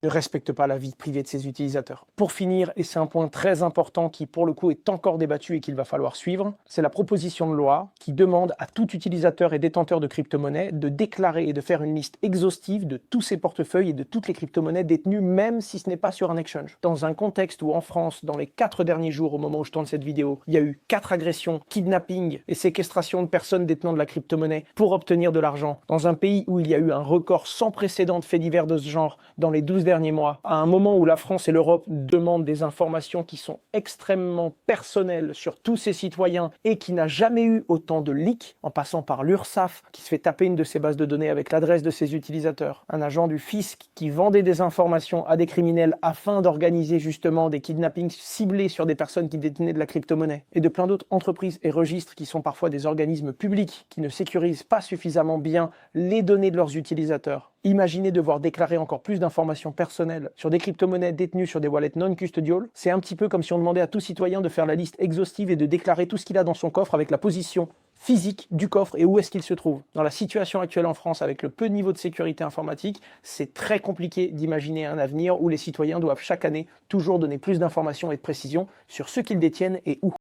ne respecte pas la vie privée de ses utilisateurs. Pour finir, et c'est un point très important qui pour le coup est encore débattu et qu'il va falloir suivre, c'est la proposition de loi qui demande à tout utilisateur et détenteur de crypto-monnaies de déclarer et de faire une liste exhaustive de tous ses portefeuilles et de toutes les crypto-monnaies détenues, même si ce n'est pas sur un exchange. Dans un contexte où en France, dans les 4 derniers jours au moment où je tourne cette vidéo, il y a eu 4 agressions, kidnapping et séquestration de personnes détenant de la crypto-monnaie pour obtenir de l'argent, dans un pays où il y a eu un record sans précédent de faits divers de ce genre dans les 12 derniers mois, à un moment où la France et l'Europe demandent des informations qui sont extrêmement personnelles sur tous ses citoyens et qui n'a jamais eu autant de leaks, en passant par l'URSSAF qui se fait taper une de ses bases de données avec l'adresse de ses utilisateurs, un agent du fisc qui vendait des informations à des criminels afin d'organiser justement des kidnappings ciblés sur des personnes qui détenaient de la crypto-monnaie, et de plein d'autres entreprises et registres qui sont parfois des organismes publics qui ne sécurisent pas suffisamment bien les données de leurs utilisateurs. Imaginez devoir déclarer encore plus d'informations personnelles sur des crypto-monnaies détenues sur des wallets non custodial. C'est un petit peu comme si on demandait à tout citoyen de faire la liste exhaustive et de déclarer tout ce qu'il a dans son coffre avec la position physique du coffre et où est-ce qu'il se trouve. Dans la situation actuelle en France, avec le peu de niveau de sécurité informatique, c'est très compliqué d'imaginer un avenir où les citoyens doivent chaque année toujours donner plus d'informations et de précisions sur ce qu'ils détiennent et où.